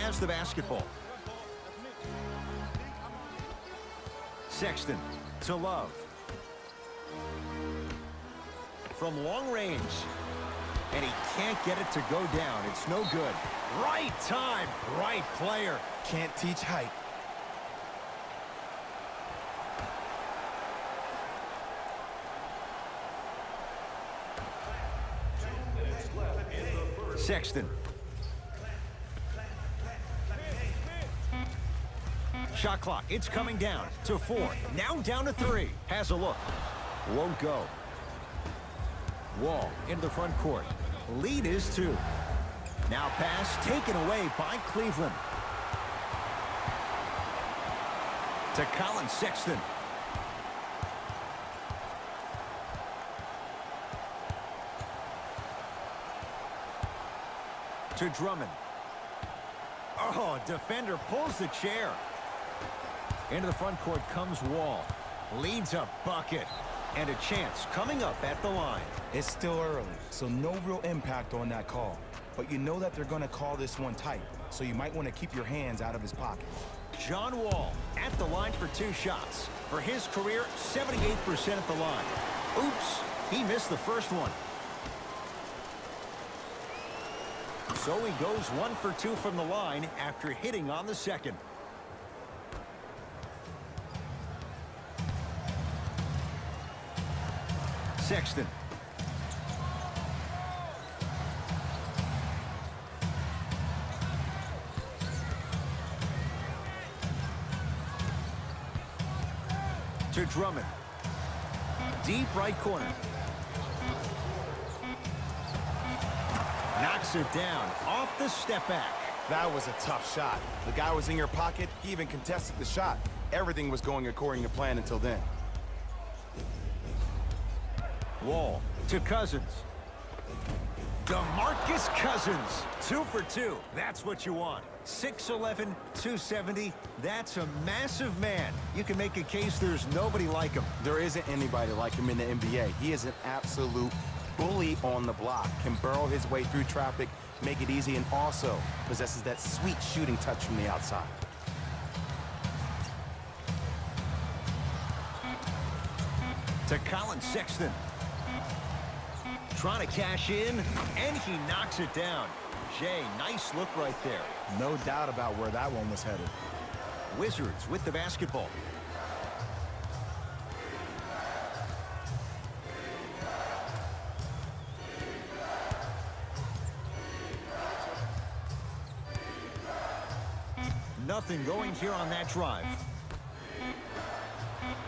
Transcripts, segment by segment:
has the basketball. Sexton to Love. From long range. And he can't get it to go down. It's no good. Right time, right player. Can't teach height. Sexton. Shot clock, it's coming down to 4. Now down to 3. Has a look. Won't go. Wall into the front court. Lead is 2. Now pass taken away by Cleveland. To Colin Sexton. To Drummond. Oh, defender pulls the chair. Into the front court comes Wall. Leads a bucket. And a chance coming up at the line. It's still early, so no real impact on that call. But you know that they're going to call this one tight, so you might want to keep your hands out of his pocket. John Wall at the line for 2 shots. For his career, 78% at the line. Oops, he missed the first one. So he goes 1 for 2 from the line after hitting on the second. Sexton. To Drummond. Deep right corner. Knocks it down off the step back. That was a tough shot. The guy was in your pocket. He even contested the shot. Everything was going according to plan until then. Wall to Cousins. DeMarcus Cousins, 2 for 2. That's what you want. 6'11", 270. That's a massive man. You can make a case there's nobody like him. There isn't anybody like him in the NBA. He is an absolute bully on the block. Can burrow his way through traffic, make it easy, and also possesses that sweet shooting touch from the outside. To Colin Sexton. Trying to cash in, and he knocks it down. Jay, nice look right there. No doubt about where that one was headed. Wizards with the basketball. Nothing going here on that drive.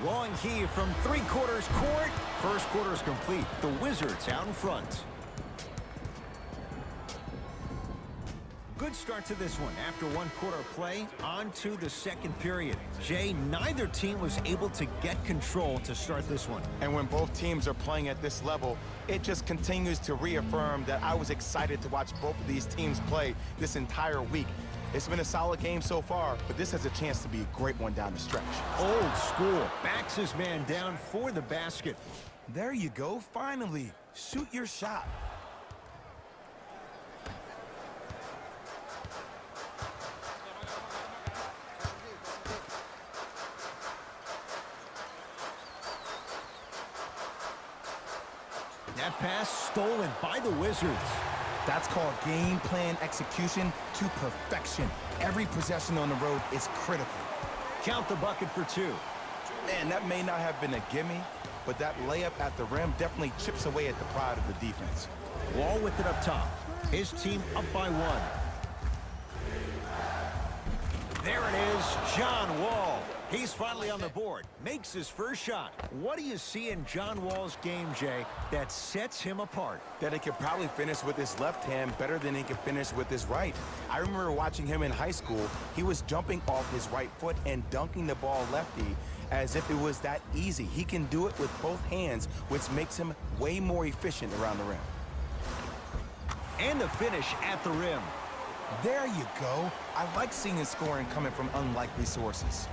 Long heave from 3/4 court. First quarter is complete. The Wizards out in front. Good start to this one. After 1 quarter play, on to the second period. Jay, neither team was able to get control to start this one. And when both teams are playing at this level, it just continues to reaffirm that I was excited to watch both of these teams play this entire week. It's been a solid game so far, but this has a chance to be a great one down the stretch. Old school. Backs his man down for the basket. There you go, finally. Shoot your shot. That pass stolen by the Wizards. That's called game plan execution to perfection. Every possession on the road is critical. Count the bucket for 2. Man, that may not have been a gimme, but that layup at the rim definitely chips away at the pride of the defense. Wall with it up top. His team up by 1. There it is, John Wall. He's finally on the board, makes his first shot. What do you see in John Wall's game, Jay, that sets him apart? That he could probably finish with his left hand better than he could finish with his right. I remember watching him in high school. He was jumping off his right foot and dunking the ball lefty as if it was that easy. He can do it with both hands, which makes him way more efficient around the rim. And the finish at the rim. There you go. I like seeing his scoring coming from unlikely sources.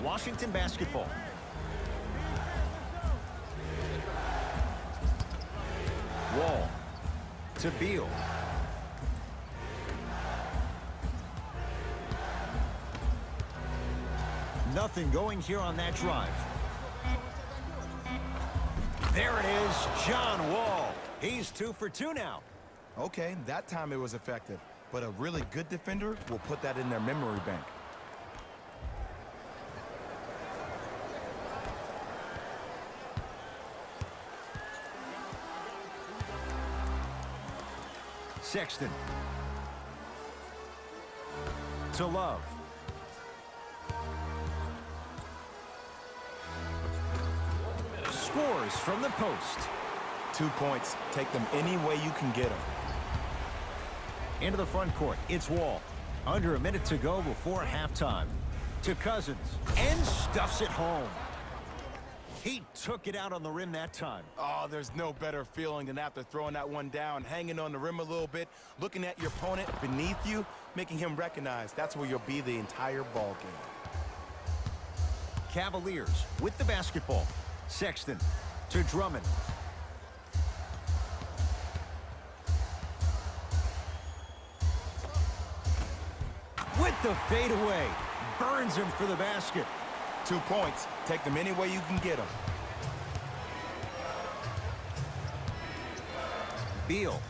Washington basketball. Wall to Beal. nothing going here on that drive. There it is, John Wall. He's 2 for 2 now. Okay, that time it was effective, but a really good defender will put that in their memory bank. Sexton. To Love. Scores from the post. 2 points. Take them any way you can get them. Into the front court, it's Wall. Under a minute to go before halftime. To Cousins, and stuffs it home. He took it out on the rim that time. Oh, there's no better feeling than after throwing that one down, hanging on the rim a little bit, looking at your opponent beneath you, making him recognize that's where you'll be the entire ball game. Cavaliers with the basketball. Sexton to Drummond. With the fadeaway. Burns him for the basket. 2 points. Take them any way you can get them. Beal.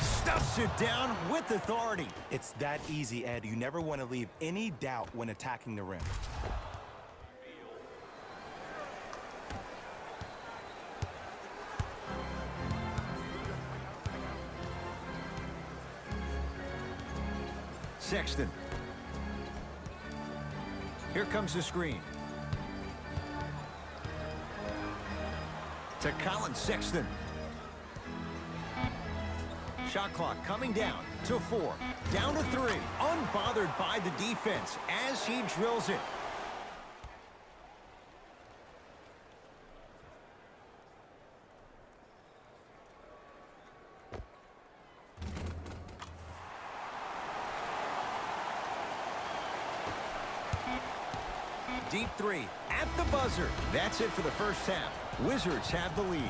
Stuffs it down with authority. It's that easy, Ed. You never want to leave any doubt when attacking the rim. Sexton. Here comes the screen. To Colin Sexton. Shot clock coming down to 4. Down to 3. Unbothered by the defense as he drills it. Deep 3 at the buzzer. That's it for the first half. Wizards have the lead.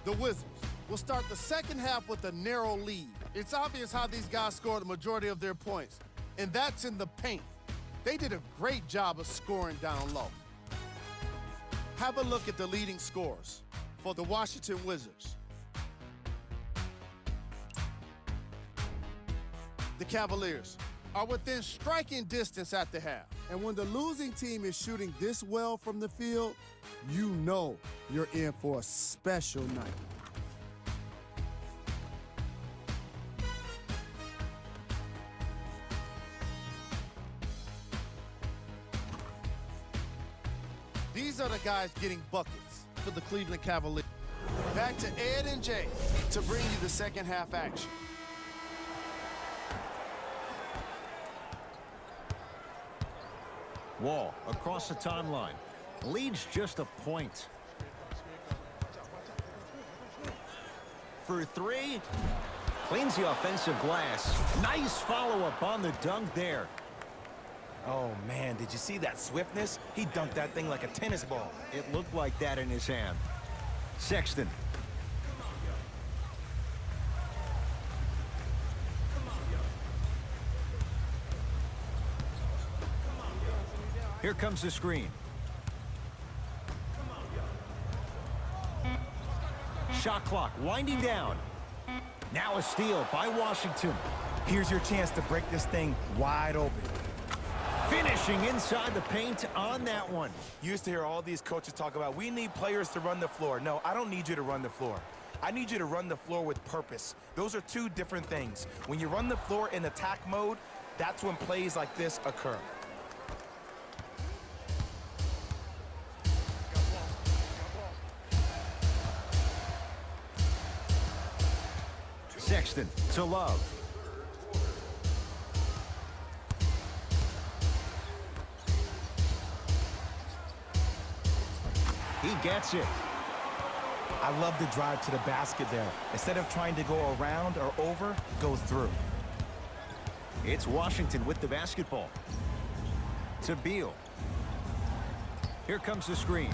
The Wizards will start the second half with a narrow lead. It's obvious how these guys score the majority of their points, and that's in the paint. They did a great job of scoring down low. Have a look at the leading scorers for the Washington Wizards. The Cavaliers are within striking distance at the half. And when the losing team is shooting this well from the field, you know you're in for a special night. These are the guys getting buckets for the Cleveland Cavaliers. Back to Ed and Jay to bring you the second half action. Wall across the timeline. Leads just a point. For 3. Cleans the offensive glass. Nice follow-up on the dunk there. Oh, man, did you see that swiftness? He dunked that thing like a tennis ball. It looked like that in his hand. Sexton. Here comes the screen. Shot clock winding down. Now a steal by Washington. Here's your chance to break this thing wide open. Finishing inside the paint on that one. You used to hear all these coaches talk about, we need players to run the floor. No, I don't need you to run the floor. I need you to run the floor with purpose. Those are two different things. When you run the floor in attack mode, that's when plays like this occur. Sexton to Love. He gets it. I love the drive to the basket there. Instead of trying to go around or over, go through. It's Washington with the basketball. To Beal. Here comes the screen.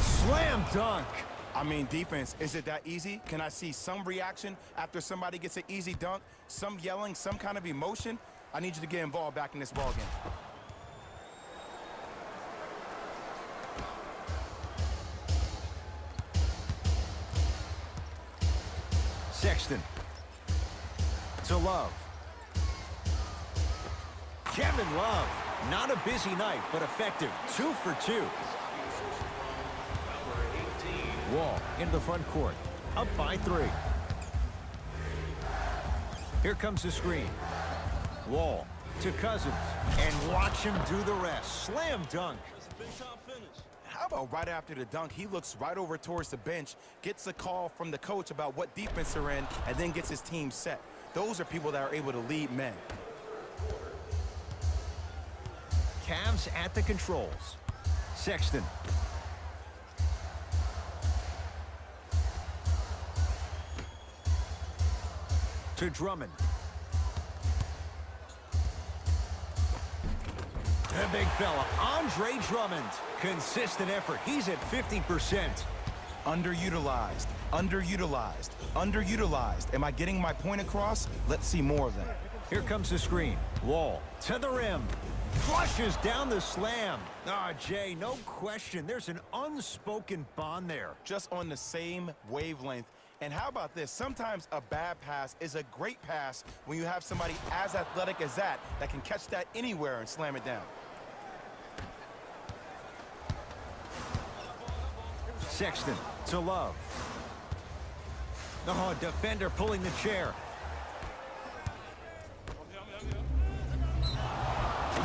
Slam dunk. I mean, defense, is it that easy? Can I see some reaction after somebody gets an easy dunk? Some yelling, some kind of emotion? I need you to get involved back in this ballgame. Sexton. To Love. Kevin Love. Not a busy night, but effective. 2 for 2. Wall into the front court. Up by 3. Here comes the screen. Wall to Cousins. And watch him do the rest. Slam dunk. How about right after the dunk, he looks right over towards the bench, gets a call from the coach about what defense they're in, and then gets his team set. Those are people that are able to lead men. Cavs at the controls. Sexton. To Drummond. The big fella, Andre Drummond. Consistent effort. He's at 50%. Underutilized, underutilized, underutilized. Am I getting my point across? Let's see more of that. Here comes the screen. Wall to the rim. Flushes down the slam. Ah, Jay, no question. There's an unspoken bond there. Just on the same wavelength. And how about this? Sometimes a bad pass is a great pass when you have somebody as athletic as that can catch that anywhere and slam it down. Sexton to Love. Oh, defender pulling the chair.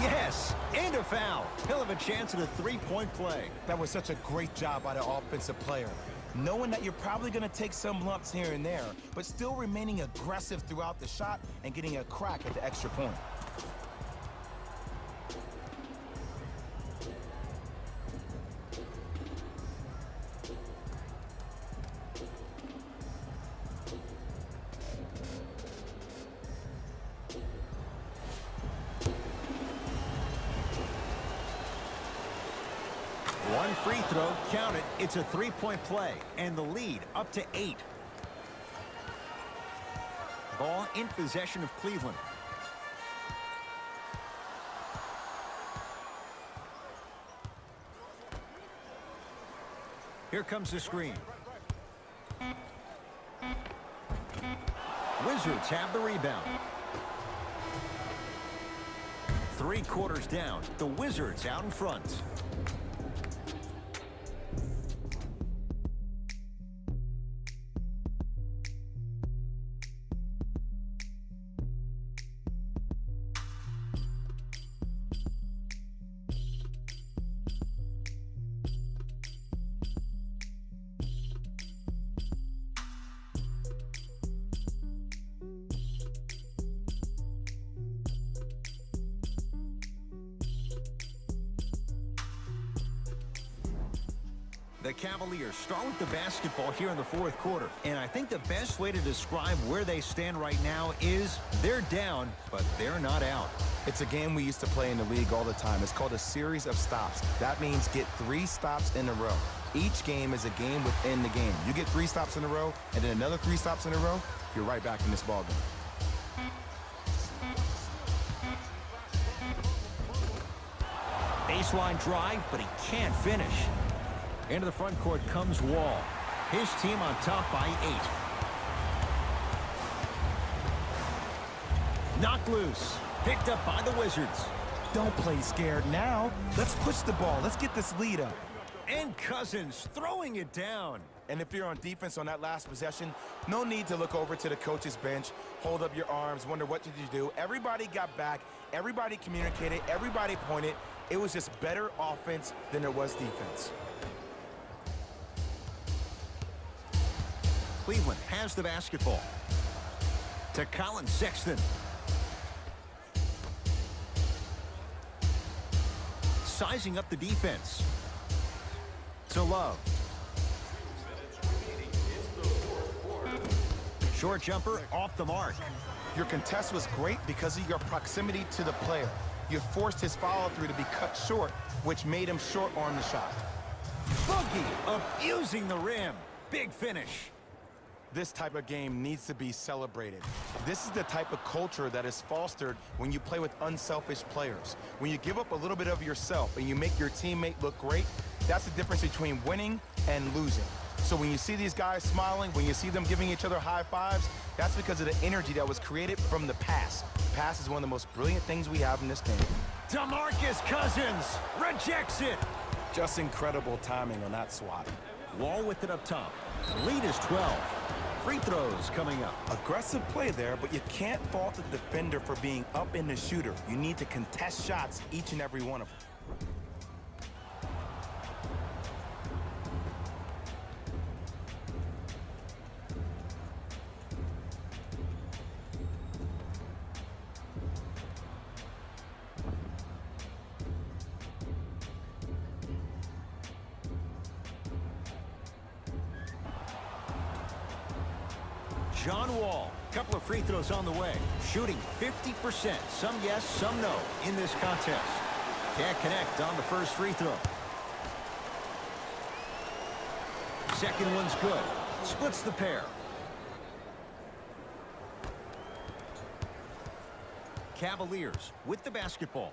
Yes, and a foul. He'll have a chance at a three-point play. That was such a great job by the offensive player. Knowing that you're probably going to take some lumps here and there, but still remaining aggressive throughout the shot and getting a crack at the extra point. One free throw, count it. It's a three-point play, and the lead up to 8. Ball in possession of Cleveland. Here comes the screen. Wizards have the rebound. 3 quarters down. The Wizards out in front. The Cavaliers start with the basketball here in the fourth quarter. And I think the best way to describe where they stand right now is they're down, but they're not out. It's a game we used to play in the league all the time. It's called a series of stops. That means get 3 stops in a row. Each game is a game within the game. You get 3 stops in a row, and then another 3 stops in a row, you're right back in this ballgame. Baseline drive, but he can't finish. Into the front court comes Wall. His team on top by 8. Knocked loose. Picked up by the Wizards. Don't play scared now. Let's push the ball. Let's get this lead up. And Cousins throwing it down. And if you're on defense on that last possession, no need to look over to the coach's bench, hold up your arms, wonder what did you do. Everybody got back. Everybody communicated. Everybody pointed. It was just better offense than there was defense. Cleveland has the basketball. To Colin Sexton. Sizing up the defense. To Love. Short jumper off the mark. Your contest was great because of your proximity to the player. You forced his follow-through to be cut short, which made him short-arm the shot. Boogie abusing the rim. Big finish. This type of game needs to be celebrated. This is the type of culture that is fostered when you play with unselfish players. When you give up a little bit of yourself and you make your teammate look great, that's the difference between winning and losing. So when you see these guys smiling, when you see them giving each other high fives, that's because of the energy that was created from the pass. Pass is one of the most brilliant things we have in this game. DeMarcus Cousins rejects it. Just incredible timing on that swat. Wall with it up top. Lead is 12. Free throws coming up. Aggressive play there, but you can't fault the defender for being up in the shooter. You need to contest shots, each and every one of them. John Wall, couple of free throws on the way. Shooting 50%. Some yes, some no in this contest. Can't connect on the first free throw. Second one's good. Splits the pair. Cavaliers with the basketball.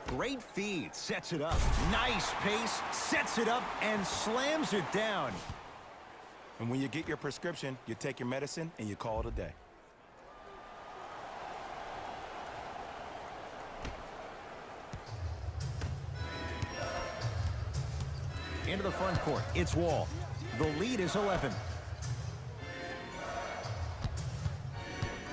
Great feed, sets it up. Nice pace, sets it up, and slams it down. And when you get your prescription, you take your medicine and you call it a day. Into the front court, it's Wall. The lead is 11.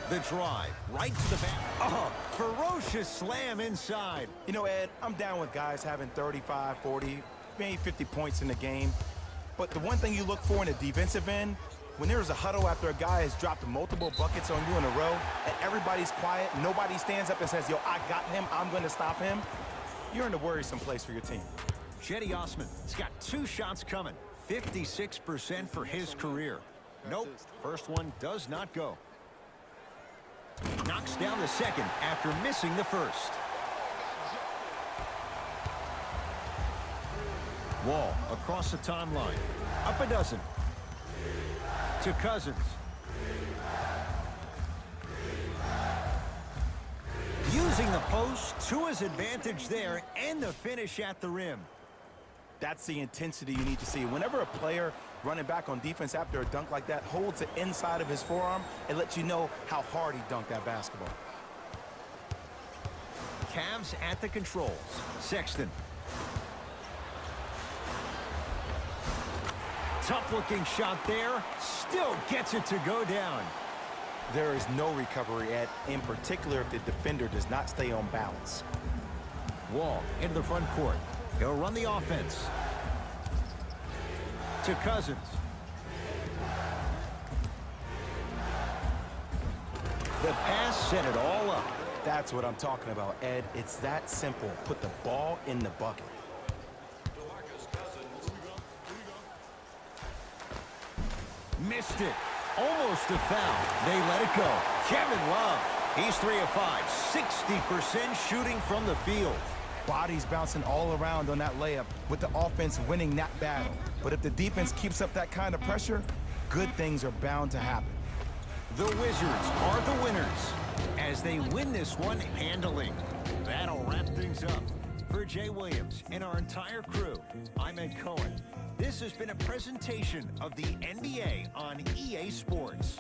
The drive, right to the back. Oh, ferocious slam inside. You know, Ed, I'm down with guys having 35, 40, maybe 50 points in the game. But the one thing you look for in a defensive end, when there's a huddle after a guy has dropped multiple buckets on you in a row, and everybody's quiet, nobody stands up and says, yo, I got him, I'm going to stop him, you're in a worrisome place for your team. Cedi Osman has got 2 shots coming. 56% for his career. Nope, first one does not go. Knocks down the second after missing the first. Wall across the timeline. Up a dozen. To Cousins. Using the post to his advantage there and the finish at the rim. That's the intensity you need to see. Whenever a player running back on defense after a dunk like that holds the inside of his forearm, it lets you know how hard he dunked that basketball. Cavs at the controls. Sexton. Tough-looking shot there. Still gets it to go down. There is no recovery, Ed, in particular if the defender does not stay on balance. Wall into the front court. He'll run the offense. To Cousins. The pass set it all up. That's what I'm talking about, Ed. It's that simple. Put the ball in the bucket. Missed it. Almost a foul. They let it go. Kevin Love. He's 3 of 5. 60% shooting from the field. Bodies bouncing all around on that layup with the offense winning that battle. But if the defense keeps up that kind of pressure, good things are bound to happen. The Wizards are the winners as they win this one handily. That'll wrap things up. For Jay Williams and our entire crew, I'm Ed Cohen. This has been a presentation of the NBA on EA Sports.